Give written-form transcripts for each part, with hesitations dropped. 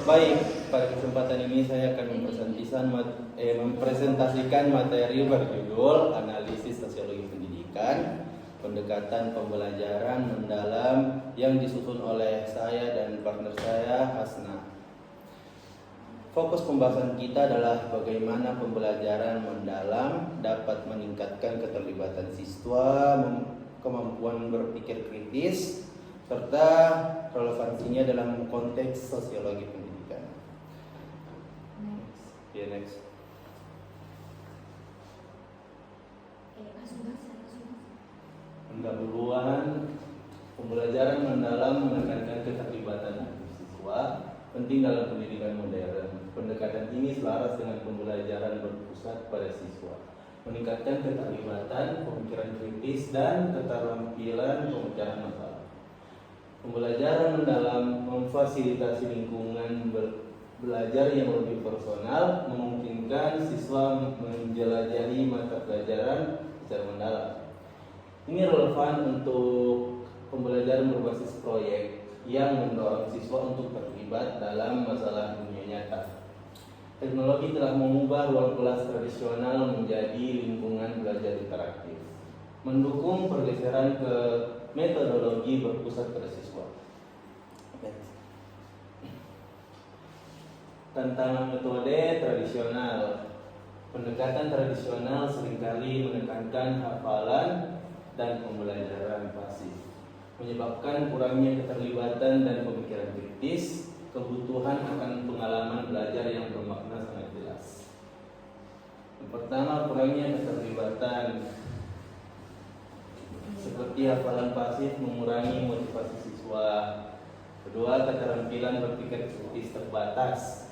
Baik, pada kesempatan ini saya akan mempresentasikan materi berjudul Analisis Sosiologi Pendidikan, Pendekatan Pembelajaran Mendalam yang disusun oleh saya dan partner saya, Hasna. Fokus pembahasan kita adalah bagaimana pembelajaran mendalam dapat meningkatkan keterlibatan siswa, kemampuan berpikir kritis, serta relevansinya dalam konteks sosiologi pendidikan. Next. Pendahuluan pembelajaran mendalam menekankan keterlibatan siswa penting dalam pendidikan modern. Pendekatan ini selaras dengan pembelajaran berpusat pada siswa, meningkatkan keterlibatan, pemikiran kritis, dan keterampilan pemecahan masalah. Pembelajaran mendalam memfasilitasi lingkungan belajar yang lebih personal, memungkinkan siswa menjelajahi mata pelajaran secara mendalam. Ini relevan untuk pembelajaran berbasis proyek yang mendorong siswa untuk terlibat dalam masalah dunia nyata. Teknologi telah mengubah ruang kelas tradisional menjadi lingkungan belajar interaktif, mendukung pergeseran ke metodologi berpusat pada siswa. Tantangan metode tradisional. Pendekatan tradisional seringkali menekankan hafalan dan pembelajaran pasif, menyebabkan kurangnya keterlibatan dan pemikiran kritis. Kebutuhan akan pengalaman belajar yang bermakna sangat jelas. Yang pertama, kurangnya keterlibatan. Seperti hafalan pasif mengurangi motivasi siswa. Kedua, keterampilan berpikir kritis terbatas.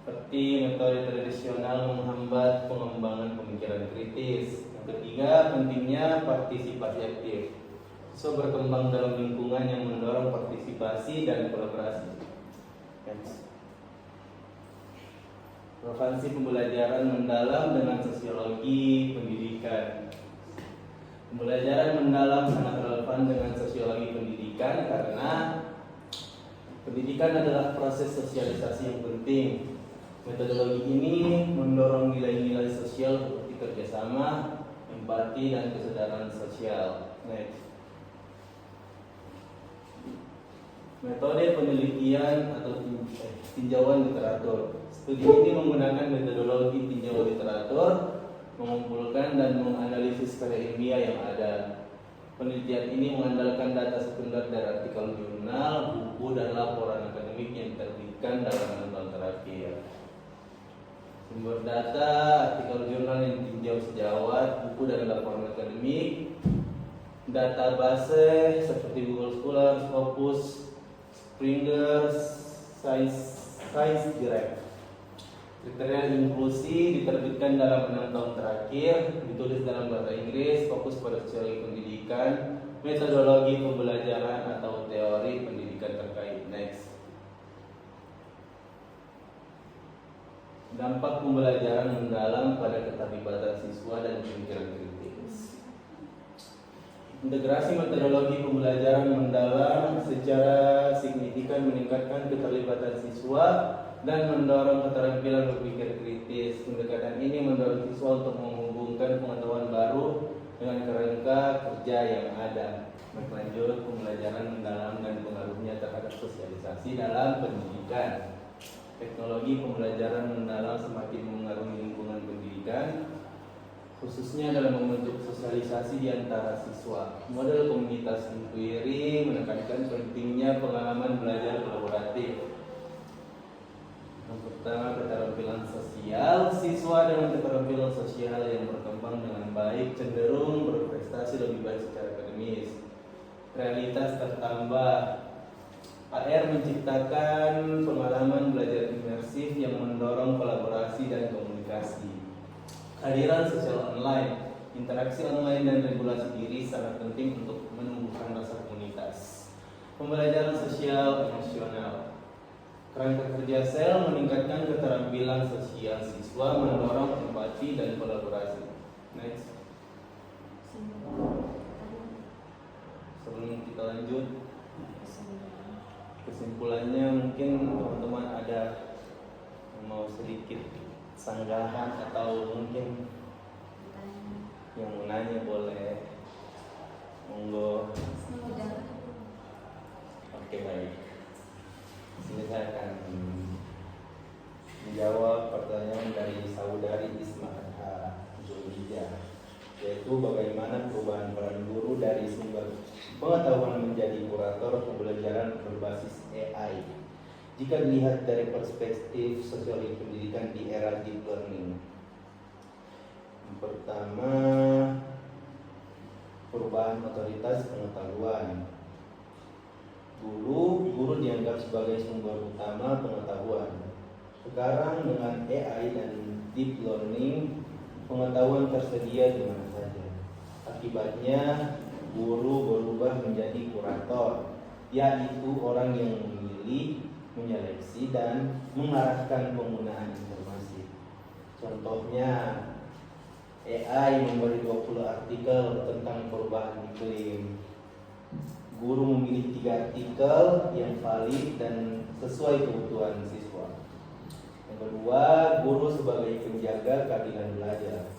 Seperti metode tradisional menghambat pengembangan pemikiran kritis. Yang ketiga, pentingnya partisipasi aktif. Siswa berkembang dalam lingkungan yang mendorong partisipasi dan kolaborasi. Relevansi pembelajaran mendalam dengan sosiologi pendidikan. Pembelajaran mendalam sangat relevan dengan sosiologi pendidikan karena pendidikan adalah proses sosialisasi yang penting. Metodologi ini mendorong nilai-nilai sosial seperti kerjasama, empati, dan kesadaran sosial. Next. Metode penelitian atau tinjauan literatur. Studi ini menggunakan metodologi tinjauan literatur, mengumpulkan dan menganalisis karya ilmiah yang ada. Penelitian ini mengandalkan data sekunder dari artikel jurnal, buku, dan laporan akademik yang diterbitkan dalam 6 tahun terakhir. Sumber data, artikel jurnal yang ditinjau sejawat, buku dan laporan akademik, database seperti Google Scholar, Scopus, Springer, Science Direct. Kriteria inklusi diterbitkan dalam 6 tahun terakhir, ditulis dalam bahasa Inggris, fokus pada sosiologi pendidikan, metodologi pembelajaran atau teori pendidikan terkait. Next. Dampak pembelajaran mendalam pada keterlibatan siswa dan pemikiran kritis. Integrasi metodologi pembelajaran mendalam secara signifikan meningkatkan keterlibatan siswa dan mendorong keterampilan berpikir kritis. Pendekatan ini mendorong siswa untuk menghubungkan pengetahuan baru dengan kerangka kerja yang ada. Berlanjut, pembelajaran mendalam dan pengaruhnya terhadap sosialisasi dalam pendidikan. Teknologi pembelajaran mendalam semakin mengaruhi lingkungan pendidikan, khususnya dalam membentuk sosialisasi di antara siswa. Model komunitas inquiry menekankan pentingnya pengalaman belajar kolaboratif. Yang pertama, keterampilan sosial. Siswa dengan keterampilan sosial yang berkembang dengan baik cenderung berprestasi lebih baik secara akademis. Realitas tertambah. AR menciptakan pengalaman belajar imersif yang mendorong kolaborasi dan komunikasi. Kehadiran sosial online, interaksi online dan regulasi diri sangat penting untuk menumbuhkan rasa komunitas. Pembelajaran sosial emosional. Kerangka kerja sel meningkatkan keterampilan sosial siswa, mendorong empati dan kolaborasi. Next. Sebelum kita lanjut, Kesimpulannya mungkin teman-teman ada yang mau sedikit sanggahan atau mungkin yang mau nanya boleh, monggo. Oke, baik. Sini saya akan menjawab pertanyaan dari saudari Ismail Zulhijjah, yaitu bagaimana perubahan peran guru dari sumber pengetahuan menjadi kurator pembelajaran berbasis AI jika dilihat dari perspektif sosiologi pendidikan di era deep learning. Yang pertama, perubahan otoritas pengetahuan. Dulu guru dianggap sebagai sumber utama pengetahuan. Sekarang dengan AI dan deep learning, pengetahuan tersedia di mana saja. Akibatnya guru berubah menjadi kurator, yaitu orang yang memilih, menyeleksi dan mengarahkan penggunaan informasi. Contohnya, AI memberi 20 artikel tentang perubahan iklim. Guru memilih 3 artikel yang valid dan sesuai kebutuhan siswa. Yang kedua, guru sebagai penjaga keadilan belajar.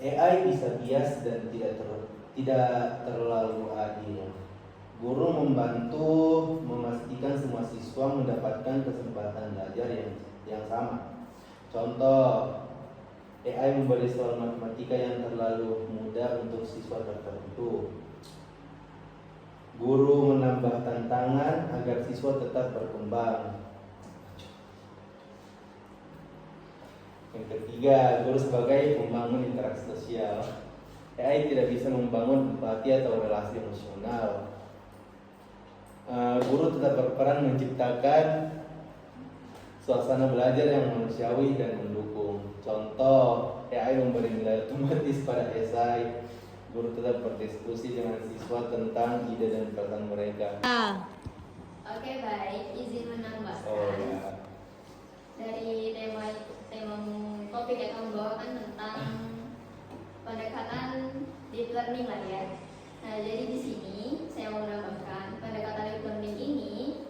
AI bisa bias dan tidak terlalu adil. Guru membantu memastikan semua siswa mendapatkan kesempatan belajar yang sama. Contoh, AI memberi soal matematika yang terlalu mudah untuk siswa tertentu. Guru menambah tantangan agar siswa tetap berkembang. Yang ketiga, guru sebagai pembangun interaksi sosial. AI tidak bisa membangun empati atau relasi emosional. Guru tetap berperan menciptakan suasana belajar yang manusiawi dan mendukung. Contoh, AI memberi nilai otomatis pada esai. Guru tetap berdiskusi dengan siswa tentang ide dan perasaan mereka. Oke, baik, izin menambahkan. Oh, ya. Dari tema topik yang kamu bawakan tentang pendekatan deep learning lah ya. Nah, jadi di sini saya mau menambahkan pendekatan deep learning ini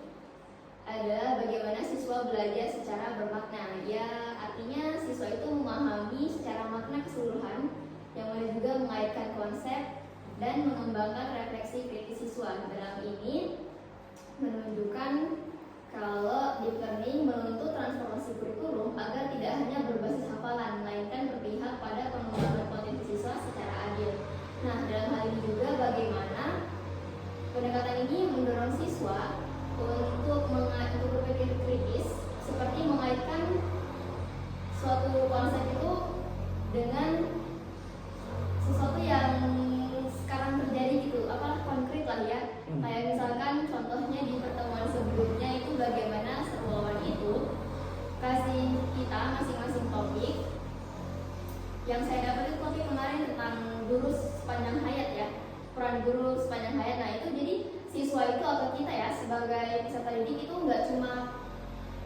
adalah bagaimana siswa belajar secara bermakna. Ya, artinya siswa itu memahami secara makna keseluruhan, yang mana juga mengaitkan konsep dan mengembangkan refleksi kritis siswa. Dalam ini menunjukkan kalau deep learning menuntut transformasi kurikulum agar tidak hanya berbasis hafalan, melainkan berpihak pada pengembangan potensi siswa secara adil. Nah, dalam hal ini juga bagaimana pendekatan ini mendorong siswa untuk berpikir kritis, seperti mengaitkan suatu konsep itu dengan sesuatu yang sekarang terjadi gitu, konkret lah ya. Kayak misalkan contohnya di pertemuan sebelumnya itu bagaimana Serwawan itu kasih kita masing-masing topik. Yang saya dapat itu topik kemarin tentang guru sepanjang hayat ya, peran guru sepanjang hayat. Nah itu jadi siswa itu atau kita ya sebagai peserta didik itu nggak cuma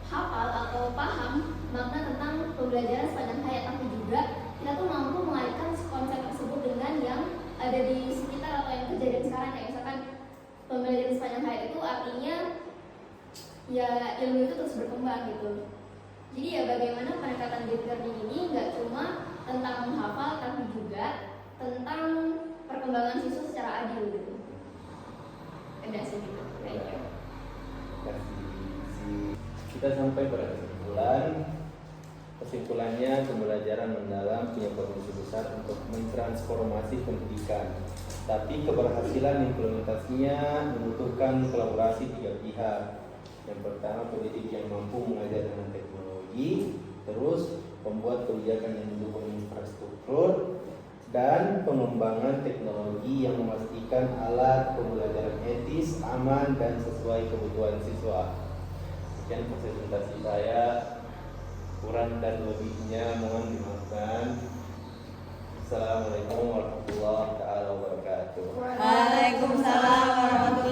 hafal atau paham makna tentang pembelajaran sepanjang hayat, tapi juga kita tuh mampu mengaitkan konsep tersebut dengan yang ada di sekitar atau yang kejadian sekarang. Kayak misalkan pembelajaran sepanjang hayat itu artinya ya ilmu itu terus berkembang gitu. Jadi ya bagaimana pendekatan deep learning ini nggak cuma tentang menghafal, tapi juga tentang perkembangan siswa secara adil gitu. Udah sih gitu kayaknya. Kita sampai pada kesimpulannya pembelajaran mendalam punya potensi besar untuk mentransformasi pendidikan, tapi keberhasilan implementasinya membutuhkan kolaborasi 3 pihak. Yang pertama, pendidik yang mampu mengajar dengan teknologi, terus pembuat kebijakan yang mendukung infrastruktur, dan pengembangan teknologi yang memastikan alat pembelajaran etis, aman, dan sesuai kebutuhan siswa. Sekian presentasi saya, kurang dan lebihnya mohon dimaafkan. Assalamualaikum warahmatullahi wabarakatuh. Waalaikumsalam warahmatullahi